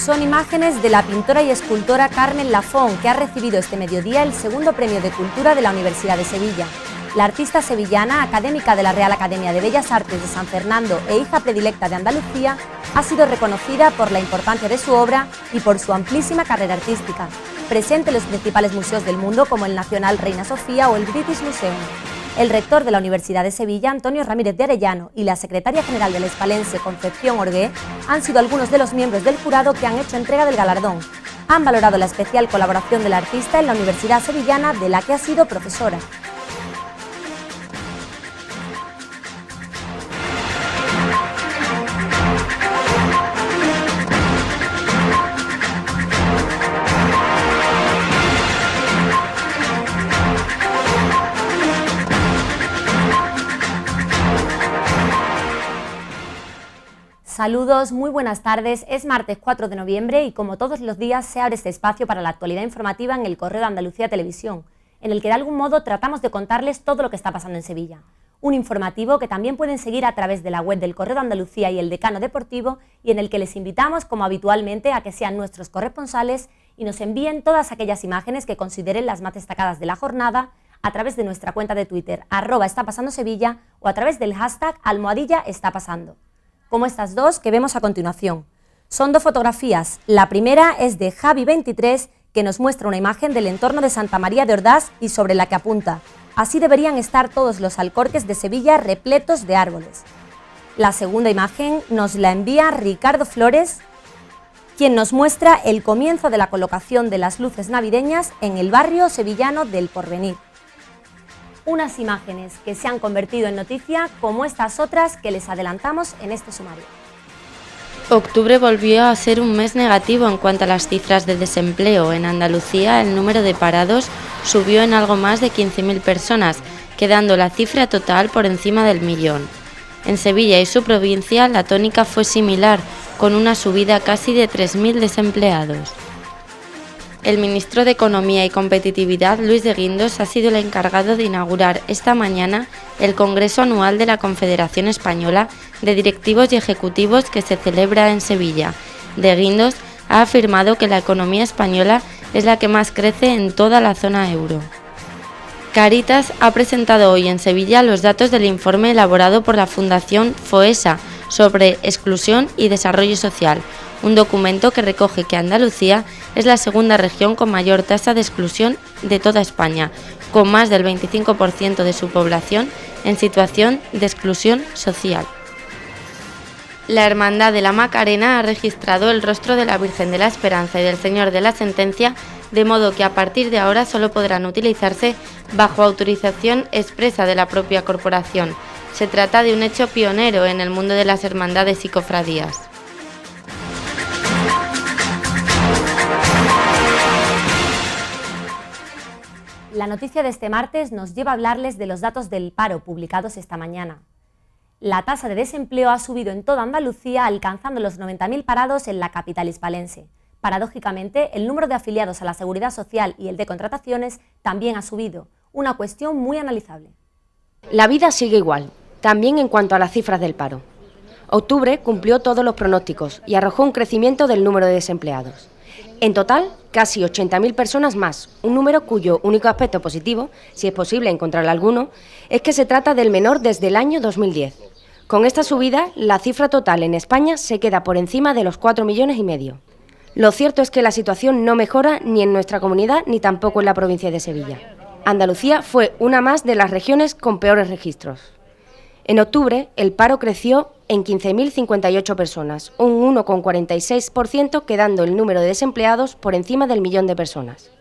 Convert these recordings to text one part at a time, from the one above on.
Son imágenes de la pintora y escultora Carmen Lafón, que ha recibido este mediodía el segundo premio de Cultura de la Universidad de Sevilla. La artista sevillana, académica de la Real Academia de Bellas Artes de San Fernando e hija predilecta de Andalucía, ha sido reconocida por la importancia de su obra y por su amplísima carrera artística, presente en los principales museos del mundo como el Nacional Reina Sofía o el British Museum. El rector de la Universidad de Sevilla, Antonio Ramírez de Arellano, y la secretaria general del hispalense, Concepción Orgué, han sido algunos de los miembros del jurado que han hecho entrega del galardón. Han valorado la especial colaboración del artista en la Universidad Sevillana, de la que ha sido profesora. Saludos, muy buenas tardes. Es martes 4 de noviembre y como todos los días se abre este espacio para la actualidad informativa en el Correo de Andalucía Televisión, en el que de algún modo tratamos de contarles todo lo que está pasando en Sevilla. Un informativo que también pueden seguir a través de la web del Correo de Andalucía y el Decano Deportivo, y en el que les invitamos, como habitualmente, a que sean nuestros corresponsales y nos envíen todas aquellas imágenes que consideren las más destacadas de la jornada a través de nuestra cuenta de Twitter, @estapasandosevilla, o a través del hashtag #estapasando. Como estas dos que vemos a continuación. Son dos fotografías. La primera es de Javi23, que nos muestra una imagen del entorno de Santa María de Ordaz y sobre la que apunta: así deberían estar todos los alcorques de Sevilla repletos de árboles. La segunda imagen nos la envía Ricardo Flores, quien nos muestra el comienzo de la colocación de las luces navideñas en el barrio sevillano del Porvenir. Unas imágenes que se han convertido en noticia, como estas otras que les adelantamos en este sumario. Octubre volvió a ser un mes negativo en cuanto a las cifras de desempleo. En Andalucía, el número de parados subió en algo más de 15.000 personas, quedando la cifra total por encima del millón. En Sevilla y su provincia, la tónica fue similar, con una subida casi de 3.000 desempleados. El ministro de Economía y Competitividad, Luis de Guindos, ha sido el encargado de inaugurar esta mañana el Congreso Anual de la Confederación Española de Directivos y Ejecutivos, que se celebra en Sevilla. De Guindos ha afirmado que la economía española es la que más crece en toda la zona euro. Cáritas ha presentado hoy en Sevilla los datos del informe elaborado por la Fundación FOESA sobre exclusión y desarrollo social, un documento que recoge que Andalucía es la segunda región con mayor tasa de exclusión de toda España, con más del 25% de su población en situación de exclusión social. La Hermandad de la Macarena ha registrado el rostro de la Virgen de la Esperanza y del Señor de la Sentencia, de modo que a partir de ahora solo podrán utilizarse bajo autorización expresa de la propia corporación. Se trata de un hecho pionero en el mundo de las hermandades y cofradías. La noticia de este martes nos lleva a hablarles de los datos del paro publicados esta mañana. La tasa de desempleo ha subido en toda Andalucía, alcanzando los 90.000 parados en la capital hispalense. Paradójicamente, el número de afiliados a la Seguridad Social y el de contrataciones también ha subido, una cuestión muy analizable. La vida sigue igual, también en cuanto a las cifras del paro. Octubre cumplió todos los pronósticos y arrojó un crecimiento del número de desempleados. En total, casi 80.000 personas más, un número cuyo único aspecto positivo, si es posible encontrar alguno, es que se trata del menor desde el año 2010. Con esta subida, la cifra total en España se queda por encima de los 4,5 millones. Lo cierto es que la situación no mejora ni en nuestra comunidad ni tampoco en la provincia de Sevilla. Andalucía fue una más de las regiones con peores registros. En octubre, el paro creció en 15.058 personas, un 1,46%, quedando el número de desempleados por encima del millón de personas.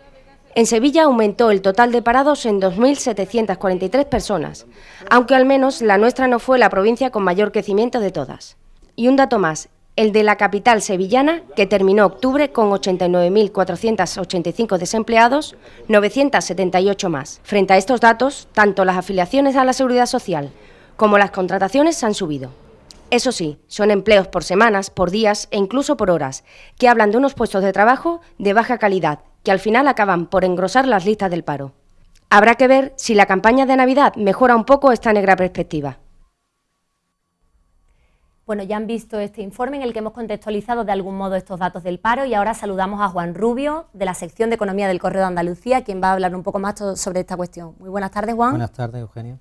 En Sevilla aumentó el total de parados en 2.743 personas, aunque al menos la nuestra no fue la provincia con mayor crecimiento de todas. Y un dato más, el de la capital sevillana, que terminó octubre con 89.485 desempleados, 978 más. Frente a estos datos, tanto las afiliaciones a la Seguridad Social como las contrataciones han subido. Eso sí, son empleos por semanas, por días e incluso por horas, que hablan de unos puestos de trabajo de baja calidad, que al final acaban por engrosar las listas del paro. Habrá que ver si la campaña de Navidad mejora un poco esta negra perspectiva. Bueno, ya han visto este informe en el que hemos contextualizado de algún modo estos datos del paro y ahora saludamos a Juan Rubio, de la sección de Economía del Correo de Andalucía, quien va a hablar un poco más sobre esta cuestión. Muy buenas tardes, Juan. Buenas tardes, Eugenia.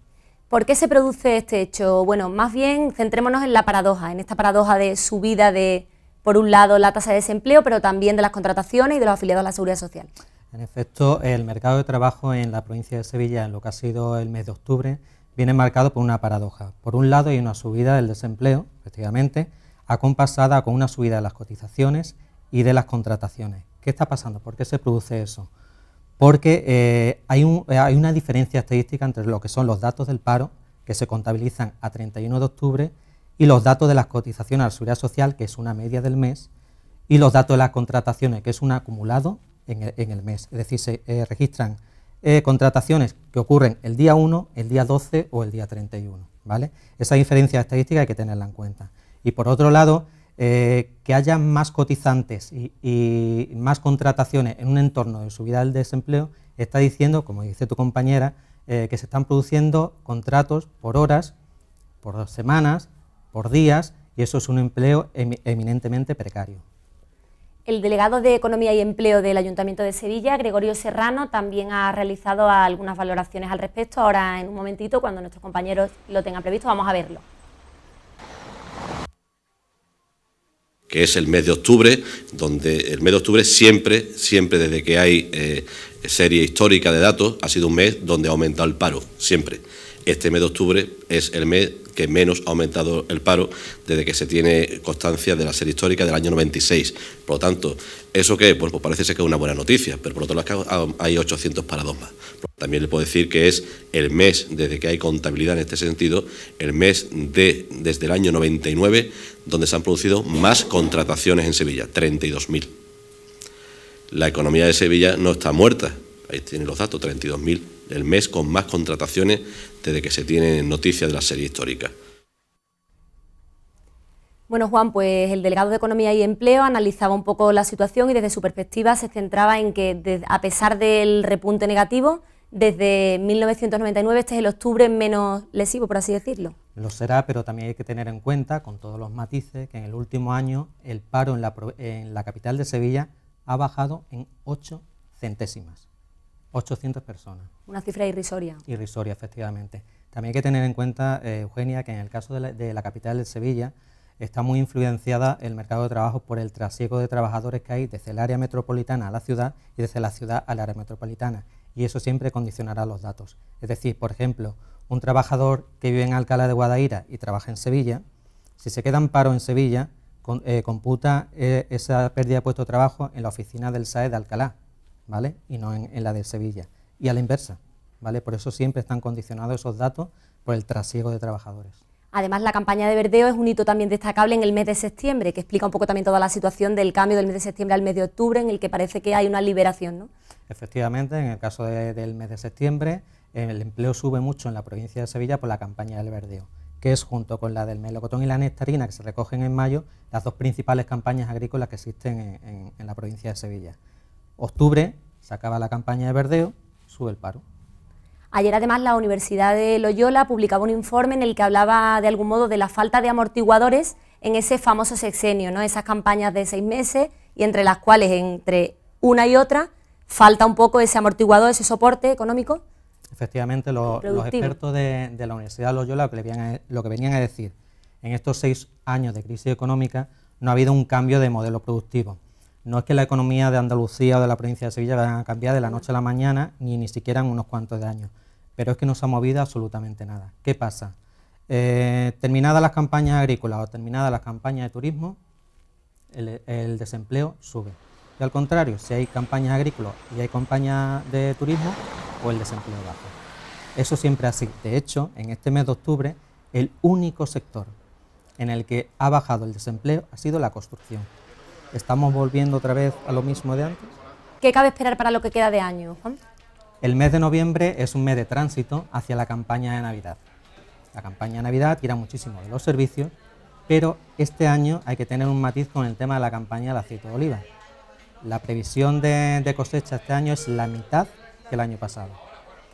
¿Por qué se produce este hecho? Bueno, más bien centrémonos en la paradoja, en esta paradoja de subida de, por un lado, la tasa de desempleo, pero también de las contrataciones y de los afiliados a la Seguridad Social. En efecto, el mercado de trabajo en la provincia de Sevilla, en lo que ha sido el mes de octubre, viene marcado por una paradoja. Por un lado hay una subida del desempleo, efectivamente, acompasada con una subida de las cotizaciones y de las contrataciones. ¿Qué está pasando? ¿Por qué se produce eso? Porque hay una diferencia estadística entre lo que son los datos del paro, que se contabilizan a 31 de octubre, y los datos de las cotizaciones a la Seguridad Social, que es una media del mes, y los datos de las contrataciones, que es un acumulado en el mes. Es decir, se registran contrataciones que ocurren el día 1, el día 12 o el día 31, ¿vale? Esa diferencia estadística hay que tenerla en cuenta. Y por otro lado, que haya más cotizantes y más contrataciones en un entorno de subida del desempleo, está diciendo, como dice tu compañera, que se están produciendo contratos por horas, por semanas, por días, y eso es un empleo eminentemente precario. El delegado de Economía y Empleo del Ayuntamiento de Sevilla, Gregorio Serrano, también ha realizado algunas valoraciones al respecto. Ahora, en un momentito, cuando nuestros compañeros lo tengan previsto, vamos a verlo. Que es el mes de octubre, donde el mes de octubre siempre desde que hay serie histórica de datos, ha sido un mes donde ha aumentado el paro, siempre. Este mes de octubre es el mes que menos ha aumentado el paro desde que se tiene constancia de la serie histórica del año 96. Por lo tanto, ¿eso qué? Pues parece ser que es una buena noticia, pero por otro lado hay 800 parados más. También le puedo decir que es el mes, desde que hay contabilidad en este sentido, el mes desde el año 99, donde se han producido más contrataciones en Sevilla, 32.000. La economía de Sevilla no está muerta, ahí tienen los datos, 32.000, el mes con más contrataciones desde que se tiene noticia de la serie histórica. Bueno, Juan, pues el delegado de Economía y Empleo analizaba un poco la situación y desde su perspectiva se centraba en que, a pesar del repunte negativo, desde 1999 este es el octubre menos lesivo, por así decirlo. Lo será, pero también hay que tener en cuenta, con todos los matices, que en el último año el paro en la capital de Sevilla ha bajado en 8 centésimas. 800 personas. Una cifra irrisoria. Irrisoria, efectivamente. También hay que tener en cuenta, Eugenia, que en el caso de la capital de Sevilla está muy influenciada el mercado de trabajo por el trasiego de trabajadores que hay desde el área metropolitana a la ciudad y desde la ciudad al área metropolitana. Y eso siempre condicionará los datos. Es decir, por ejemplo, un trabajador que vive en Alcalá de Guadaira y trabaja en Sevilla, si se queda en paro en Sevilla, computa esa pérdida de puesto de trabajo en la oficina del SAE de Alcalá, ¿vale? Y no en la de Sevilla. Y a la inversa, ¿vale? Por eso siempre están condicionados esos datos por el trasiego de trabajadores. Además, la campaña de verdeo es un hito también destacable en el mes de septiembre, que explica un poco también toda la situación del cambio del mes de septiembre al mes de octubre, en el que parece que hay una liberación, ¿no? Efectivamente, en el caso del mes de septiembre, el empleo sube mucho en la provincia de Sevilla por la campaña del verdeo, que es, junto con la del melocotón y la nectarina, que se recogen en mayo, las dos principales campañas agrícolas que existen en la provincia de Sevilla. Octubre, se acaba la campaña de verdeo, sube el paro. Ayer, además, la Universidad de Loyola publicaba un informe en el que hablaba, de algún modo, de la falta de amortiguadores en ese famoso sexenio, ¿no? Esas campañas de 6 meses y entre las cuales, entre una y otra, falta un poco ese amortiguador, ese soporte económico. Efectivamente, los expertos de la Universidad de Loyola lo que venían a decir, en estos 6 años de crisis económica no ha habido un cambio de modelo productivo. No es que la economía de Andalucía o de la provincia de Sevilla vaya a cambiar de la noche a la mañana, ni siquiera en unos cuantos de años, pero es que no se ha movido absolutamente nada. ¿Qué pasa? Terminadas las campañas agrícolas o terminadas las campañas de turismo, el desempleo sube. Y al contrario, si hay campañas agrícolas y hay campañas de turismo, pues el desempleo baja. Eso siempre así. De hecho, en este mes de octubre, el único sector en el que ha bajado el desempleo ha sido la construcción. ¿Estamos volviendo otra vez a lo mismo de antes? ¿Qué cabe esperar para lo que queda de año, Juan? El mes de noviembre es un mes de tránsito hacia la campaña de Navidad. La campaña de Navidad tira muchísimo de los servicios, pero este año hay que tener un matiz con el tema de la campaña del aceite de oliva. La previsión de cosecha este año es la mitad que el año pasado.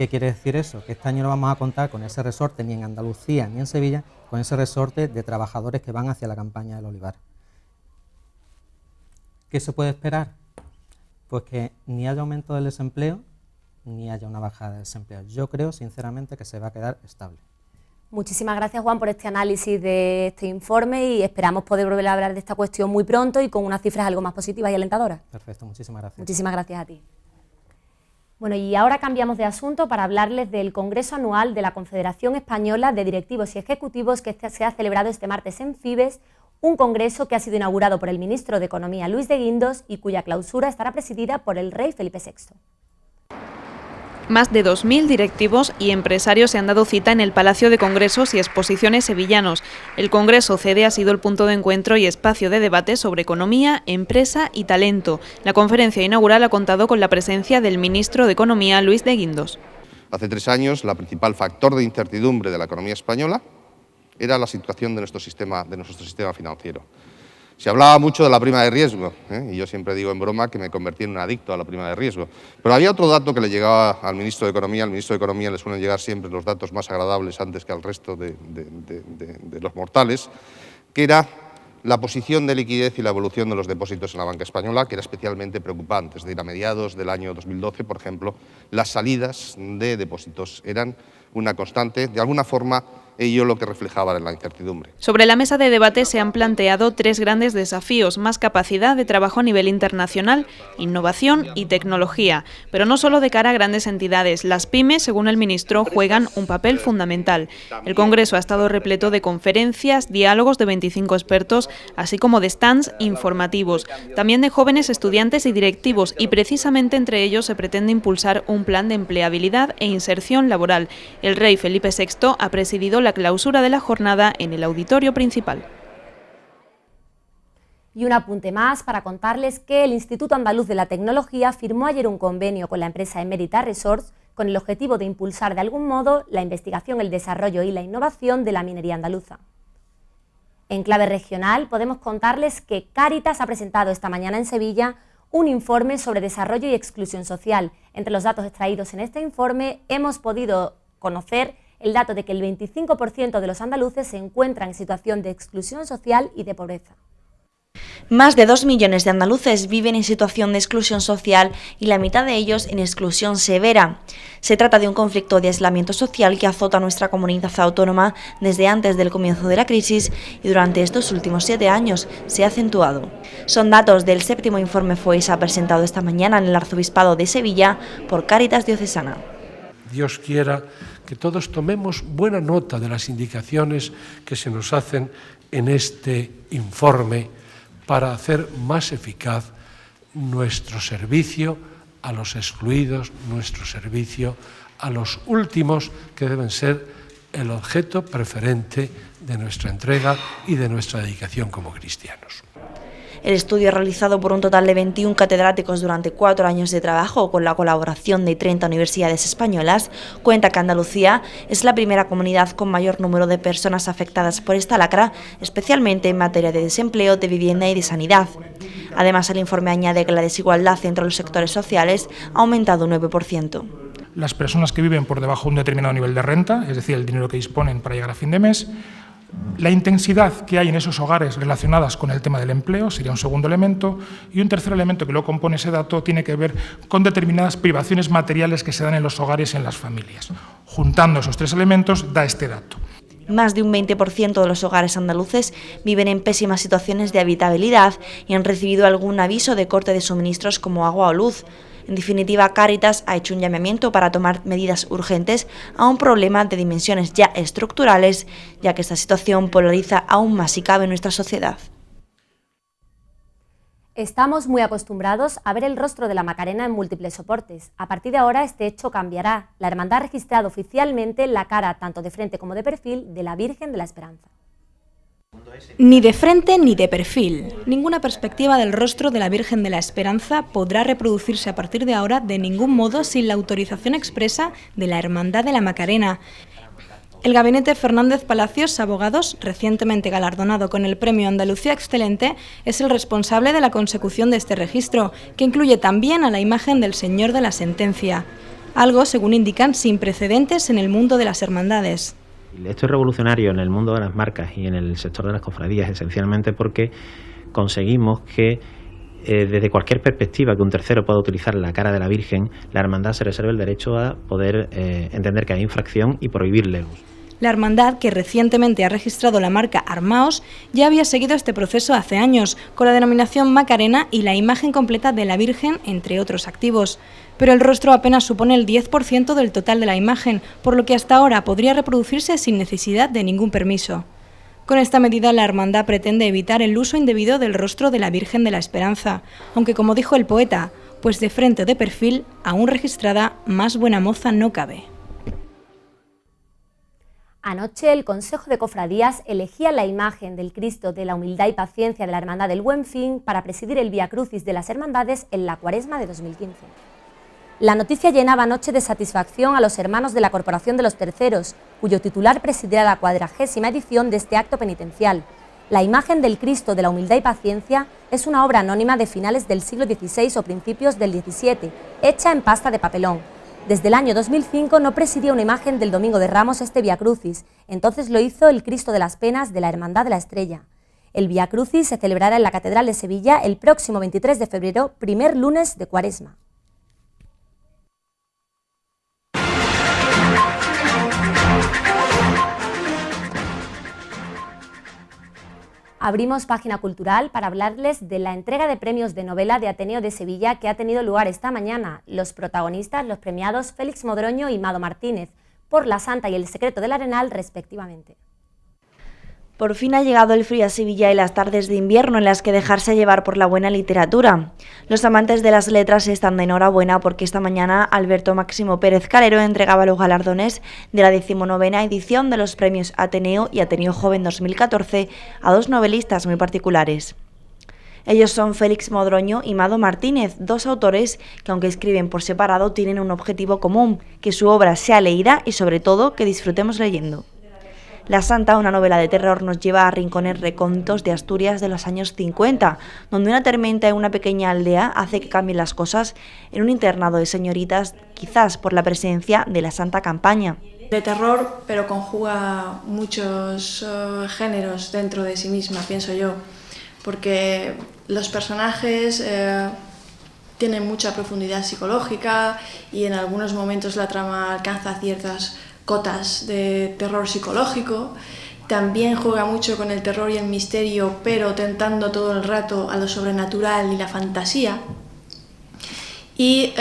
¿Qué quiere decir eso? Que este año no vamos a contar con ese resorte ni en Andalucía ni en Sevilla, con ese resorte de trabajadores que van hacia la campaña del olivar. ¿Qué se puede esperar? Pues que ni haya aumento del desempleo, ni haya una bajada del desempleo. Yo creo, sinceramente, que se va a quedar estable. Muchísimas gracias, Juan, por este análisis de este informe y esperamos poder volver a hablar de esta cuestión muy pronto y con unas cifras algo más positivas y alentadoras. Perfecto, muchísimas gracias. Muchísimas gracias a ti. Bueno, y ahora cambiamos de asunto para hablarles del Congreso Anual de la Confederación Española de Directivos y Ejecutivos que se ha celebrado este martes en Fibes, un congreso que ha sido inaugurado por el ministro de Economía Luis de Guindos y cuya clausura estará presidida por el rey Felipe VI. Más de 2.000 directivos y empresarios se han dado cita en el Palacio de Congresos y Exposiciones sevillanos. El Congreso CEDE ha sido el punto de encuentro y espacio de debate sobre economía, empresa y talento. La conferencia inaugural ha contado con la presencia del ministro de Economía, Luis de Guindos. Hace 3 años, el principal factor de incertidumbre de la economía española era la situación de nuestro sistema financiero. Se hablaba mucho de la prima de riesgo, y yo siempre digo en broma que me convertí en un adicto a la prima de riesgo. Pero había otro dato que le llegaba al ministro de Economía. Al ministro de Economía le suelen llegar siempre los datos más agradables antes que al resto de los mortales, que era la posición de liquidez y la evolución de los depósitos en la banca española, que era especialmente preocupante. Es decir, a mediados del año 2012, por ejemplo, las salidas de depósitos eran una constante. De alguna forma, ello lo que reflejaba en la incertidumbre. Sobre la mesa de debate se han planteado 3 grandes desafíos: más capacidad de trabajo a nivel internacional, innovación y tecnología. Pero no solo de cara a grandes entidades, las pymes, según el ministro, juegan un papel fundamental. El Congreso ha estado repleto de conferencias, diálogos de 25 expertos, así como de stands informativos, también de jóvenes estudiantes y directivos, y precisamente entre ellos se pretende impulsar un plan de empleabilidad e inserción laboral. El rey Felipe VI ha presidido la clausura de la jornada en el auditorio principal. Y un apunte más para contarles que el Instituto Andaluz de la Tecnología firmó ayer un convenio con la empresa Emerita Resource con el objetivo de impulsar de algún modo la investigación, el desarrollo y la innovación de la minería andaluza. En clave regional podemos contarles que Cáritas ha presentado esta mañana en Sevilla un informe sobre desarrollo y exclusión social. Entre los datos extraídos en este informe hemos podido conocer el dato de que el 25% de los andaluces se encuentran en situación de exclusión social y de pobreza. Más de 2 millones de andaluces viven en situación de exclusión social y la mitad de ellos en exclusión severa. Se trata de un conflicto de aislamiento social que azota a nuestra comunidad autónoma desde antes del comienzo de la crisis y durante estos últimos 7 años se ha acentuado. Son datos del 7º informe FOESA presentado esta mañana en el Arzobispado de Sevilla por Cáritas Diocesana. Dios quiera que todos tomemos buena nota de las indicaciones que se nos hacen en este informe para hacer más eficaz nuestro servicio a los excluidos, nuestro servicio a los últimos, que deben ser el objeto preferente de nuestra entrega y de nuestra dedicación como cristianos. El estudio, realizado por un total de 21 catedráticos durante 4 años de trabajo con la colaboración de 30 universidades españolas, cuenta que Andalucía es la primera comunidad con mayor número de personas afectadas por esta lacra, especialmente en materia de desempleo, de vivienda y de sanidad. Además, el informe añade que la desigualdad entre los sectores sociales ha aumentado un 9%. Las personas que viven por debajo de un determinado nivel de renta, es decir, el dinero que disponen para llegar a fin de mes, la intensidad que hay en esos hogares relacionadas con el tema del empleo sería un segundo elemento, y un tercer elemento que lo compone ese dato tiene que ver con determinadas privaciones materiales que se dan en los hogares y en las familias. Juntando esos 3 elementos da este dato. Más de un 20% de los hogares andaluces viven en pésimas situaciones de habitabilidad y han recibido algún aviso de corte de suministros como agua o luz. En definitiva, Cáritas ha hecho un llamamiento para tomar medidas urgentes a un problema de dimensiones ya estructurales, ya que esta situación polariza aún más si cabe en nuestra sociedad. Estamos muy acostumbrados a ver el rostro de la Macarena en múltiples soportes. A partir de ahora este hecho cambiará. La hermandad ha registrado oficialmente la cara, tanto de frente como de perfil, de la Virgen de la Esperanza. Ni de frente ni de perfil. Ninguna perspectiva del rostro de la Virgen de la Esperanza podrá reproducirse a partir de ahora de ningún modo sin la autorización expresa de la Hermandad de la Macarena. El gabinete Fernández Palacios Abogados, recientemente galardonado con el Premio Andalucía Excelente, es el responsable de la consecución de este registro, que incluye también a la imagen del Señor de la Sentencia. algo, según indican, sin precedentes en el mundo de las hermandades. Esto es revolucionario en el mundo de las marcas y en el sector de las cofradías, esencialmente porque conseguimos que desde cualquier perspectiva que un tercero pueda utilizar la cara de la Virgen, la hermandad se reserve el derecho a poder entender que hay infracción y prohibirle el uso. La hermandad, que recientemente ha registrado la marca Armaos, ya había seguido este proceso hace años, con la denominación Macarena y la imagen completa de la Virgen, entre otros activos. Pero el rostro apenas supone el 10% del total de la imagen, por lo que hasta ahora podría reproducirse sin necesidad de ningún permiso. Con esta medida, la hermandad pretende evitar el uso indebido del rostro de la Virgen de la Esperanza, aunque, como dijo el poeta, pues de frente o de perfil, aún registrada, más buena moza no cabe. Anoche el Consejo de Cofradías elegía la imagen del Cristo de la Humildad y Paciencia de la Hermandad del Buen Fin para presidir el Vía Crucis de las Hermandades en la Cuaresma de 2015. La noticia llenaba anoche de satisfacción a los hermanos de la Corporación de los Terceros, cuyo titular presidirá la 40ª edición de este acto penitencial. La imagen del Cristo de la Humildad y Paciencia es una obra anónima de finales del siglo XVI o principios del XVII, hecha en pasta de papelón. Desde el año 2005 no presidía una imagen del Domingo de Ramos este Vía Crucis, entonces lo hizo el Cristo de las Penas de la Hermandad de la Estrella. El Vía Crucis se celebrará en la Catedral de Sevilla el próximo 23 de febrero, primer lunes de Cuaresma. Abrimos página cultural para hablarles de la entrega de premios de novela de Ateneo de Sevilla que ha tenido lugar esta mañana. Los protagonistas, los premiados Félix Modroño y Mado Martínez, por La Santa y El Secreto del Arenal, respectivamente. Por fin ha llegado el frío a Sevilla y las tardes de invierno en las que dejarse llevar por la buena literatura. Los amantes de las letras están de enhorabuena porque esta mañana Alberto Máximo Pérez Calero entregaba los galardones de la 19ª edición de los premios Ateneo y Ateneo Joven 2014 a dos novelistas muy particulares. Ellos son Félix Modroño y Mado Martínez, dos autores que, aunque escriben por separado, tienen un objetivo común, que su obra sea leída y sobre todo que disfrutemos leyendo. La Santa, una novela de terror, nos lleva a rincones recónditos de Asturias de los años 50, donde una tormenta en una pequeña aldea hace que cambien las cosas en un internado de señoritas, quizás por la presencia de la Santa Campaña. De terror, pero conjuga muchos géneros dentro de sí misma, pienso yo, porque los personajes tienen mucha profundidad psicológica y en algunos momentos la trama alcanza ciertas cotas de terror psicológico. También juega mucho con el terror y el misterio, pero tentando todo el rato a lo sobrenatural y la fantasía. Y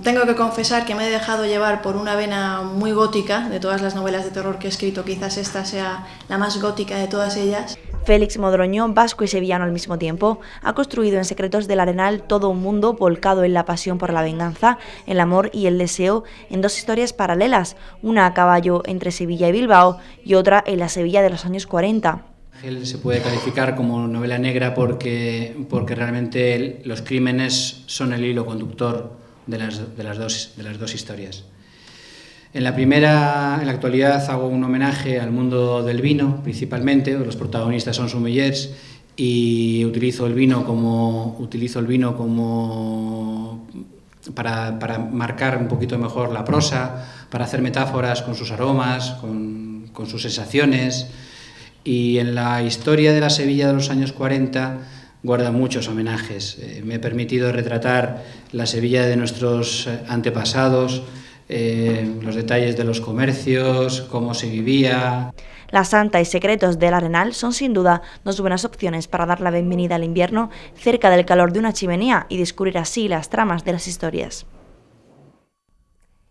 tengo que confesar que me he dejado llevar por una vena muy gótica de todas las novelas de terror que he escrito. Quizás esta sea la más gótica de todas ellas. Félix Modroño, vasco y sevillano al mismo tiempo, ha construido en Secretos del Arenal todo un mundo volcado en la pasión por la venganza, el amor y el deseo en dos historias paralelas, una a caballo entre Sevilla y Bilbao y otra en la Sevilla de los años 40. Se puede calificar como novela negra porque realmente los crímenes son el hilo conductor de las dos historias. En la primera, en la actualidad, hago un homenaje al mundo del vino, principalmente. Los protagonistas son sommeliers y utilizo el vino como para marcar un poquito mejor la prosa, para hacer metáforas con sus aromas, con sus sensaciones. Y en la historia de la Sevilla de los años 40 guarda muchos homenajes. Me he permitido retratar la Sevilla de nuestros antepasados, los detalles de los comercios, cómo se vivía. La Santa y Secretos del Arenal son sin duda dos buenas opciones para dar la bienvenida al invierno cerca del calor de una chimenea y descubrir así las tramas de las historias.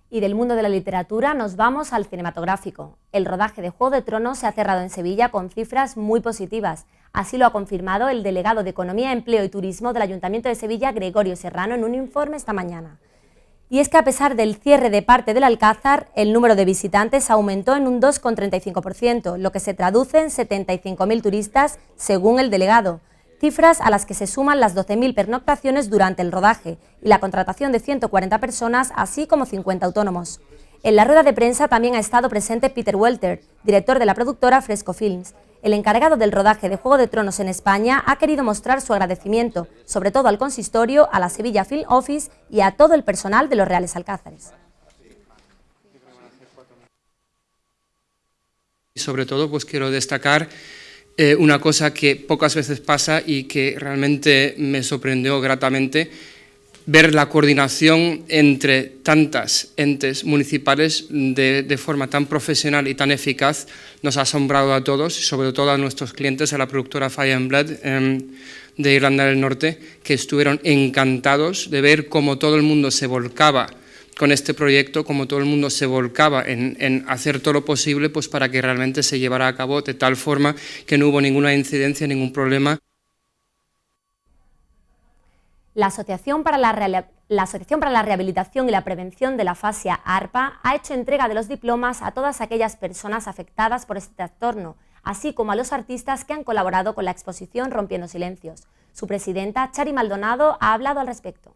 Y del mundo de la literatura nos vamos al cinematográfico. El rodaje de Juego de Tronos se ha cerrado en Sevilla con cifras muy positivas. Así lo ha confirmado el delegado de Economía, Empleo y Turismo del Ayuntamiento de Sevilla, Gregorio Serrano, en un informe esta mañana. Y es que a pesar del cierre de parte del Alcázar, el número de visitantes aumentó en un 2,35%, lo que se traduce en 75.000 turistas, según el delegado. Cifras a las que se suman las 12.000 pernoctaciones durante el rodaje y la contratación de 140 personas, así como 50 autónomos. En la rueda de prensa también ha estado presente Peter Welter, director de la productora Fresco Films. El encargado del rodaje de Juego de Tronos en España ha querido mostrar su agradecimiento, sobre todo al consistorio, a la Sevilla Film Office y a todo el personal de los Reales Alcázares. sobre todo pues quiero destacar una cosa que pocas veces pasa y que realmente me sorprendió gratamente, ver la coordinación entre tantas entes municipales de forma tan profesional y tan eficaz nos ha asombrado a todos, sobre todo a nuestros clientes, a la productora Fire & Blood de Irlanda del Norte, que estuvieron encantados de ver cómo todo el mundo se volcaba con este proyecto, como todo el mundo se volcaba en hacer todo lo posible pues, para que realmente se llevara a cabo de tal forma que no hubo ninguna incidencia, ningún problema. La Asociación para la Rehabilitación y la Prevención de la Afasia, ARPA, ha hecho entrega de los diplomas a todas aquellas personas afectadas por este trastorno, así como a los artistas que han colaborado con la exposición Rompiendo Silencios. Su presidenta, Chari Maldonado, ha hablado al respecto.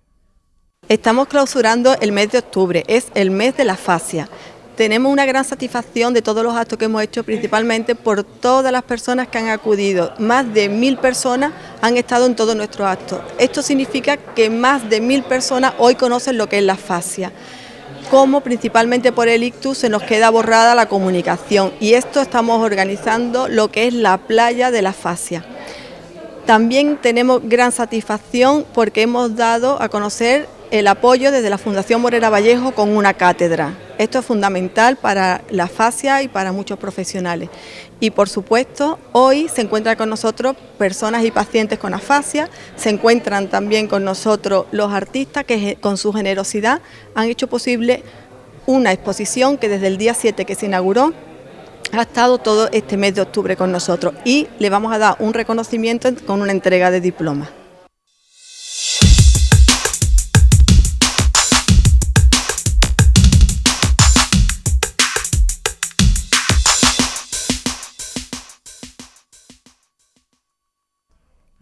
Estamos clausurando el mes de octubre, es el mes de la afasia. Tenemos una gran satisfacción de todos los actos que hemos hecho, principalmente por todas las personas que han acudido. Más de 1000 personas han estado en todos nuestros actos. Esto significa que más de 1000 personas hoy conocen lo que es la afasia. Como principalmente por el ictus se nos queda borrada la comunicación, y esto estamos organizando lo que es la playa de la afasia. También tenemos gran satisfacción porque hemos dado a conocer el apoyo desde la Fundación Morera Vallejo con una cátedra. Esto es fundamental para la afasia y para muchos profesionales. Y por supuesto, hoy se encuentran con nosotros personas y pacientes con afasia, se encuentran también con nosotros los artistas que con su generosidad han hecho posible una exposición que desde el día 7 que se inauguró ha estado todo este mes de octubre con nosotros, y le vamos a dar un reconocimiento con una entrega de diplomas.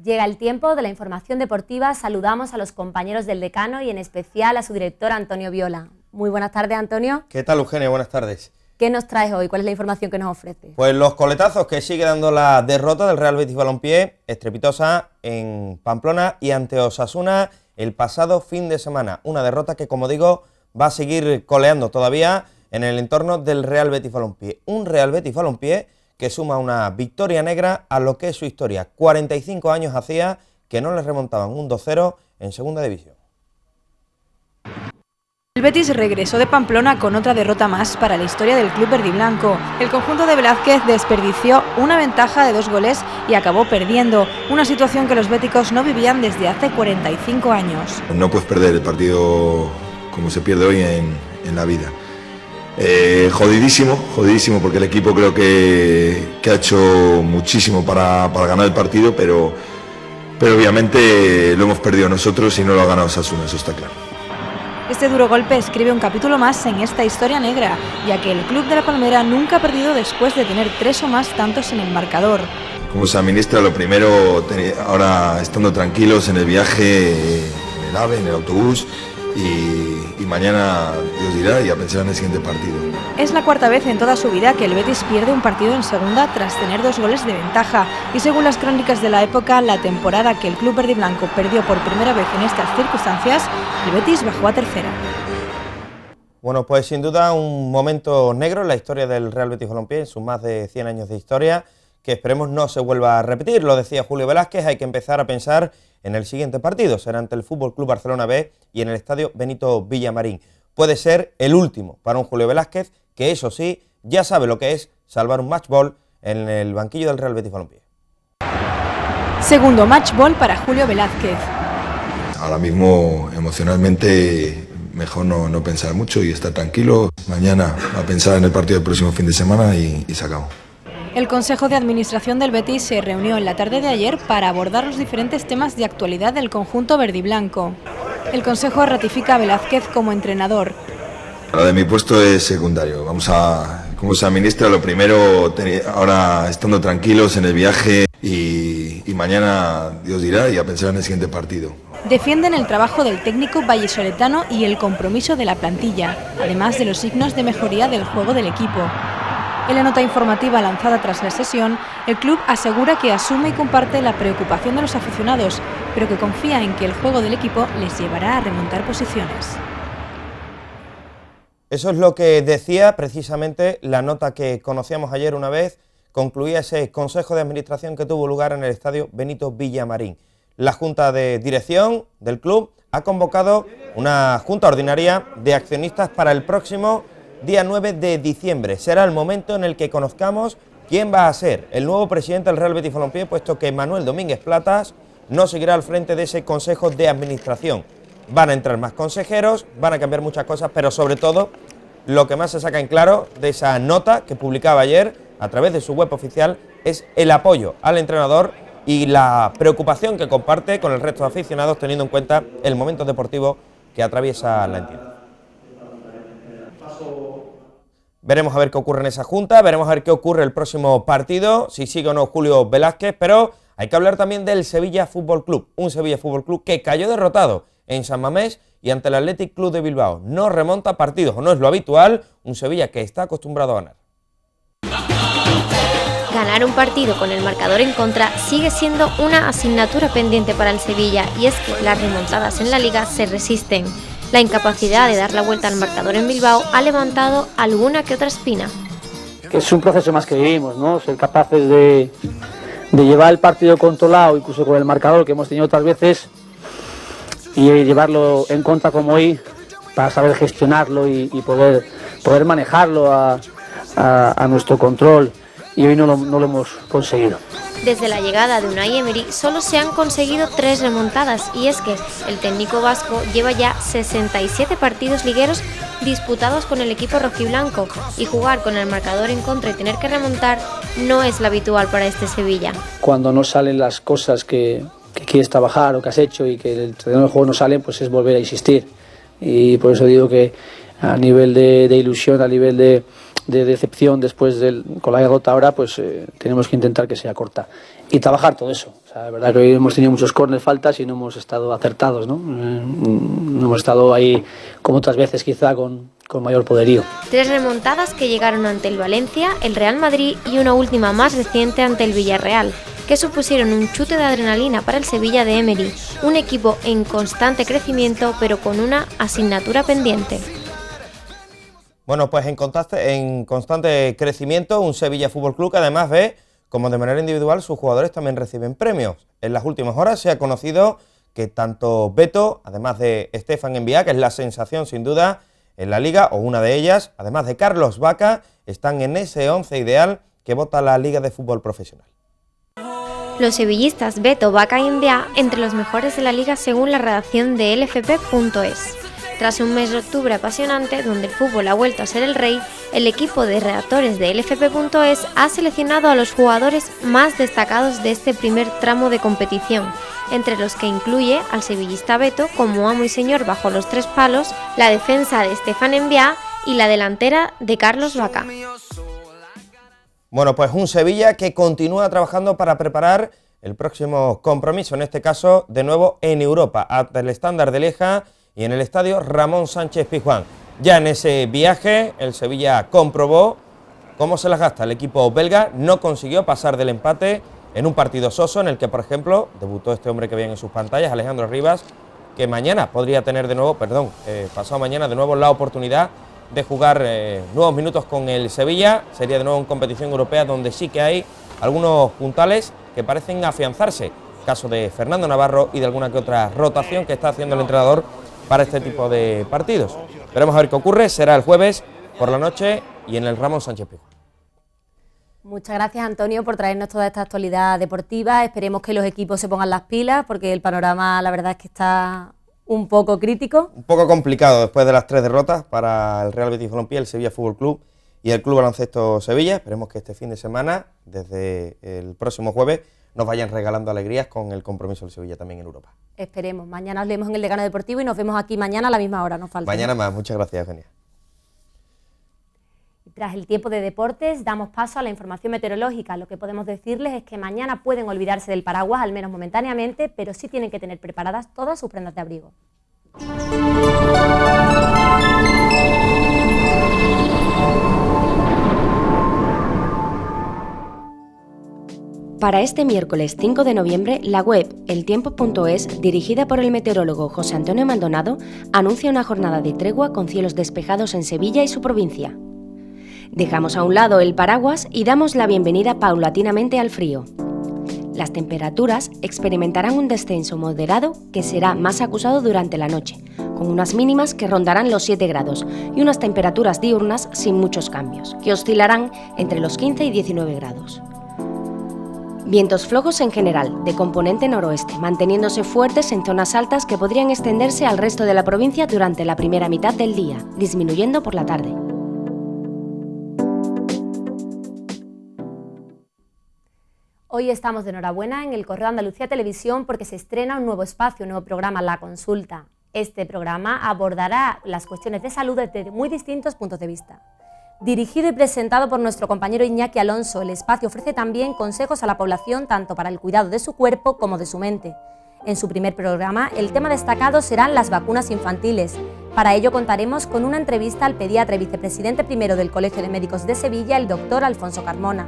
Llega el tiempo de la información deportiva. Saludamos a los compañeros del decano y en especial a su director Antonio Viola. Muy buenas tardes, Antonio. ¿Qué tal, Eugenia? Buenas tardes. ¿Qué nos traes hoy? ¿Cuál es la información que nos ofrece? Pues los coletazos que sigue dando la derrota del Real Betis Balompié, estrepitosa en Pamplona y ante Osasuna el pasado fin de semana. Una derrota que, como digo, va a seguir coleando todavía en el entorno del Real Betis Balompié. Un Real Betis Balompié que suma una victoria negra a lo que es su historia. 45 años hacía que no les remontaban un 2-0 en segunda división. El Betis regresó de Pamplona con otra derrota más para la historia del club verdiblanco. El conjunto de Velázquez desperdició una ventaja de 2 goles y acabó perdiendo, una situación que los béticos no vivían desde hace 45 años. No puedes perder el partido como se pierde hoy en la vida. Jodidísimo, porque el equipo creo que ha hecho muchísimo para ganar el partido, pero obviamente lo hemos perdido nosotros y no lo ha ganado Osasuna, eso está claro. Este duro golpe escribe un capítulo más en esta historia negra, ya que el club de La Palmera nunca ha perdido después de tener 3 o más tantos en el marcador. Como se administra, lo primero, ahora estando tranquilos en el viaje, en el AVE, en el autobús, y mañana Dios dirá, y a pensar en el siguiente partido. Es la 4ª vez en toda su vida que el Betis pierde un partido en segunda tras tener 2 goles de ventaja, y según las crónicas de la época, la temporada que el club verdiblanco perdió por primera vez en estas circunstancias, el Betis bajó a tercera. Bueno, pues sin duda un momento negro en la historia del Real Betis Balompié, en sus más de 100 años de historia, que esperemos no se vuelva a repetir. Lo decía Julio Velázquez, hay que empezar a pensar en el siguiente partido, será ante el FC Barcelona B y en el estadio Benito Villamarín. Puede ser el último para un Julio Velázquez, que eso sí, ya sabe lo que es salvar un match ball en el banquillo del Real Betis Balompié. Segundo match ball para Julio Velázquez. Ahora mismo emocionalmente mejor no pensar mucho y estar tranquilo. Mañana a pensar en el partido del próximo fin de semana y se acabó. El Consejo de Administración del Betis se reunió en la tarde de ayer para abordar los diferentes temas de actualidad del conjunto verdiblanco. El Consejo ratifica a Velázquez como entrenador. Lo de mi puesto es secundario. Cómo se administra, lo primero, ahora estando tranquilos en el viaje y mañana Dios dirá, y a pensar en el siguiente partido. Defienden el trabajo del técnico vallisoletano y el compromiso de la plantilla, además de los signos de mejoría del juego del equipo. En la nota informativa lanzada tras la sesión, el club asegura que asume y comparte la preocupación de los aficionados, pero que confía en que el juego del equipo les llevará a remontar posiciones. Eso es lo que decía precisamente la nota que conocíamos ayer una vez, concluía ese consejo de administración que tuvo lugar en el estadio Benito Villamarín. La Junta de Dirección del club ha convocado una junta ordinaria de accionistas para el próximo día 9 de diciembre. Será el momento en el que conozcamos quién va a ser el nuevo presidente del Real Betis Balompié, puesto que Manuel Domínguez Platas no seguirá al frente de ese consejo de administración. Van a entrar más consejeros, van a cambiar muchas cosas, pero sobre todo lo que más se saca en claro de esa nota que publicaba ayer a través de su web oficial es el apoyo al entrenador y la preocupación que comparte con el resto de aficionados, teniendo en cuenta el momento deportivo que atraviesa la entidad. Veremos a ver qué ocurre en esa junta, veremos a ver qué ocurre el próximo partido, si sigue o no Julio Velázquez, pero hay que hablar también del Sevilla Fútbol Club, un Sevilla Fútbol Club que cayó derrotado en San Mamés y ante el Athletic Club de Bilbao. No remonta partidos, o no es lo habitual, un Sevilla que está acostumbrado a ganar. Ganar un partido con el marcador en contra sigue siendo una asignatura pendiente para el Sevilla, y es que las remontadas en la Liga se resisten. La incapacidad de dar la vuelta al marcador en Bilbao ha levantado alguna que otra espina. Que es un proceso más que vivimos, ¿no? Ser capaces de llevar el partido controlado, incluso con el marcador que hemos tenido otras veces, y llevarlo en contra como hoy, para saber gestionarlo y poder manejarlo a nuestro control, y hoy no lo hemos conseguido. Desde la llegada de Unai Emery solo se han conseguido 3 remontadas, y es que el técnico vasco lleva ya 67 partidos ligueros disputados con el equipo rojiblanco, y jugar con el marcador en contra y tener que remontar no es lo habitual para este Sevilla. Cuando no salen las cosas que quieres trabajar o que has hecho y que el terreno del juego no salen, pues es volver a insistir, y por eso digo que a nivel de ilusión, a nivel de decepción después con la derrota ahora, pues tenemos que intentar que sea corta y trabajar todo eso. O sea, la verdad que hoy hemos tenido muchos córner, faltas, y no hemos estado acertados, ¿no? No hemos estado ahí como otras veces, quizá con mayor poderío. 3 remontadas que llegaron ante el Valencia, el Real Madrid y una última más reciente ante el Villarreal, que supusieron un chute de adrenalina para el Sevilla de Emery, un equipo en constante crecimiento pero con una asignatura pendiente. Bueno, pues en constante crecimiento, un Sevilla Fútbol Club que además ve como de manera individual sus jugadores también reciben premios. En las últimas horas se ha conocido que tanto Beto, además de Stefan Envía, que es la sensación sin duda en la Liga, o una de ellas, además de Carlos Vaca, están en ese 11 ideal que vota la Liga de Fútbol Profesional. Los sevillistas Beto, Vaca y Envía entre los mejores de la Liga según la redacción de LFP.es. Tras un mes de octubre apasionante, donde el fútbol ha vuelto a ser el rey, el equipo de redactores de LFP.es ha seleccionado a los jugadores más destacados de este primer tramo de competición, entre los que incluye al sevillista Beto como amo y señor bajo los 3 palos, la defensa de Stefan Envía y la delantera de Carlos Vaca. Bueno, pues un Sevilla que continúa trabajando para preparar el próximo compromiso, en este caso de nuevo en Europa, ante el Standard de Lieja y en el estadio Ramón Sánchez Pizjuán. Ya en ese viaje el Sevilla comprobó cómo se las gasta el equipo belga, no consiguió pasar del empate en un partido soso en el que, por ejemplo, debutó este hombre que ven en sus pantallas, Alejandro Rivas, que mañana podría tener de nuevo, pasado mañana de nuevo la oportunidad de jugar nuevos minutos con el Sevilla. Sería de nuevo en competición europea donde sí que hay algunos puntales que parecen afianzarse, caso de Fernando Navarro y de alguna que otra rotación que está haciendo el entrenador para este tipo de partidos. Veremos a ver qué ocurre, será el jueves por la noche y en el Ramón Sánchez Pizjuán. Muchas gracias, Antonio, por traernos toda esta actualidad deportiva. Esperemos que los equipos se pongan las pilas, porque el panorama la verdad es que está un poco crítico. Un poco complicado después de las 3 derrotas para el Real Betis Balompié, el Sevilla Fútbol Club y el Club Baloncesto Sevilla. Esperemos que este fin de semana, desde el próximo jueves, nos vayan regalando alegrías con el compromiso del Sevilla también en Europa. Esperemos. Mañana os leemos en el Decano Deportivo y nos vemos aquí mañana a la misma hora, no falta. Mañana más. Muchas gracias, Eugenia. Tras el tiempo de deportes, damos paso a la información meteorológica. Lo que podemos decirles es que mañana pueden olvidarse del paraguas, al menos momentáneamente, pero sí tienen que tener preparadas todas sus prendas de abrigo. Para este miércoles 5 de noviembre, la web eltiempo.es, dirigida por el meteorólogo José Antonio Maldonado, anuncia una jornada de tregua con cielos despejados en Sevilla y su provincia. Dejamos a un lado el paraguas y damos la bienvenida paulatinamente al frío. Las temperaturas experimentarán un descenso moderado que será más acusado durante la noche, con unas mínimas que rondarán los 7 grados y unas temperaturas diurnas sin muchos cambios, que oscilarán entre los 15 y 19 grados. Vientos flojos en general, de componente noroeste, manteniéndose fuertes en zonas altas que podrían extenderse al resto de la provincia durante la primera mitad del día, disminuyendo por la tarde. Hoy estamos de enhorabuena en el Correo de Andalucía Televisión porque se estrena un nuevo espacio, un nuevo programa, La Consulta. Este programa abordará las cuestiones de salud desde muy distintos puntos de vista. Dirigido y presentado por nuestro compañero Iñaki Alonso, el espacio ofrece también consejos a la población tanto para el cuidado de su cuerpo como de su mente. En su primer programa, el tema destacado serán las vacunas infantiles. Para ello contaremos con una entrevista al pediatra y vicepresidente primero del Colegio de Médicos de Sevilla, el doctor Alfonso Carmona.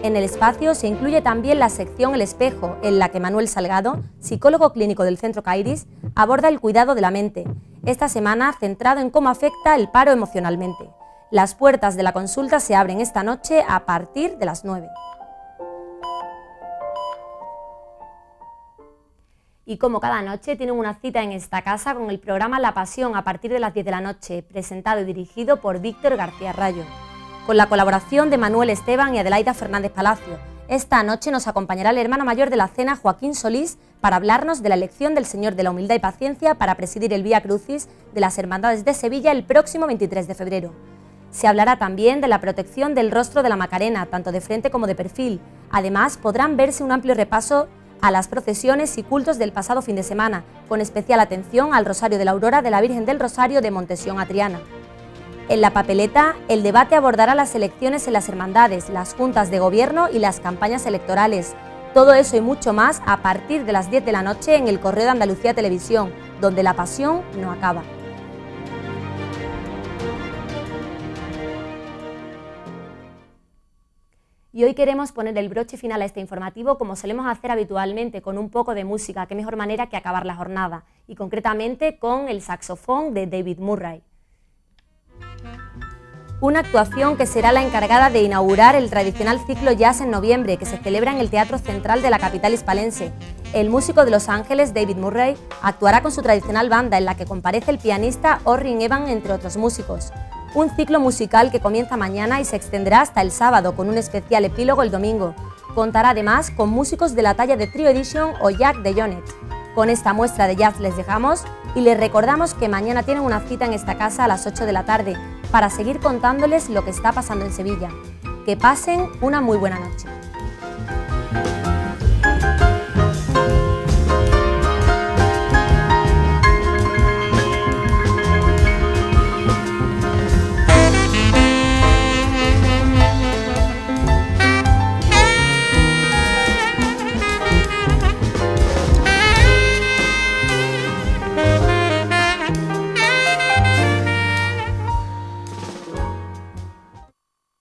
En el espacio se incluye también la sección El Espejo, en la que Manuel Salgado, psicólogo clínico del Centro Kairis, aborda el cuidado de la mente, esta semana centrado en cómo afecta el paro emocionalmente. Las puertas de la consulta se abren esta noche a partir de las 9. Y como cada noche tienen una cita en esta casa con el programa La Pasión a partir de las 10 de la noche, presentado y dirigido por Víctor García Rayo, con la colaboración de Manuel Esteban y Adelaida Fernández Palacio. Esta noche nos acompañará el hermano mayor de la cena, Joaquín Solís, para hablarnos de la elección del Señor de la Humildad y Paciencia para presidir el Vía Crucis de las Hermandades de Sevilla el próximo 23 de febrero. Se hablará también de la protección del rostro de la Macarena, tanto de frente como de perfil. Además, podrán verse un amplio repaso a las procesiones y cultos del pasado fin de semana, con especial atención al Rosario de la Aurora de la Virgen del Rosario de Montesión a Triana. En la papeleta, el debate abordará las elecciones en las hermandades, las juntas de gobierno y las campañas electorales. Todo eso y mucho más a partir de las 10 de la noche en el Correo de Andalucía Televisión, donde la pasión no acaba. Y hoy queremos poner el broche final a este informativo como solemos hacer habitualmente, con un poco de música, qué mejor manera que acabar la jornada, y concretamente con el saxofón de David Murray. Una actuación que será la encargada de inaugurar el tradicional ciclo Jazz en noviembre, que se celebra en el Teatro Central de la capital hispalense. El músico de Los Ángeles, David Murray, actuará con su tradicional banda en la que comparece el pianista Orrin Evans, entre otros músicos. Un ciclo musical que comienza mañana y se extenderá hasta el sábado, con un especial epílogo el domingo. Contará además con músicos de la talla de Trio Edition o Jack de Jonet. Con esta muestra de jazz les dejamos y les recordamos que mañana tienen una cita en esta casa a las 8 de la tarde para seguir contándoles lo que está pasando en Sevilla. Que pasen una muy buena noche.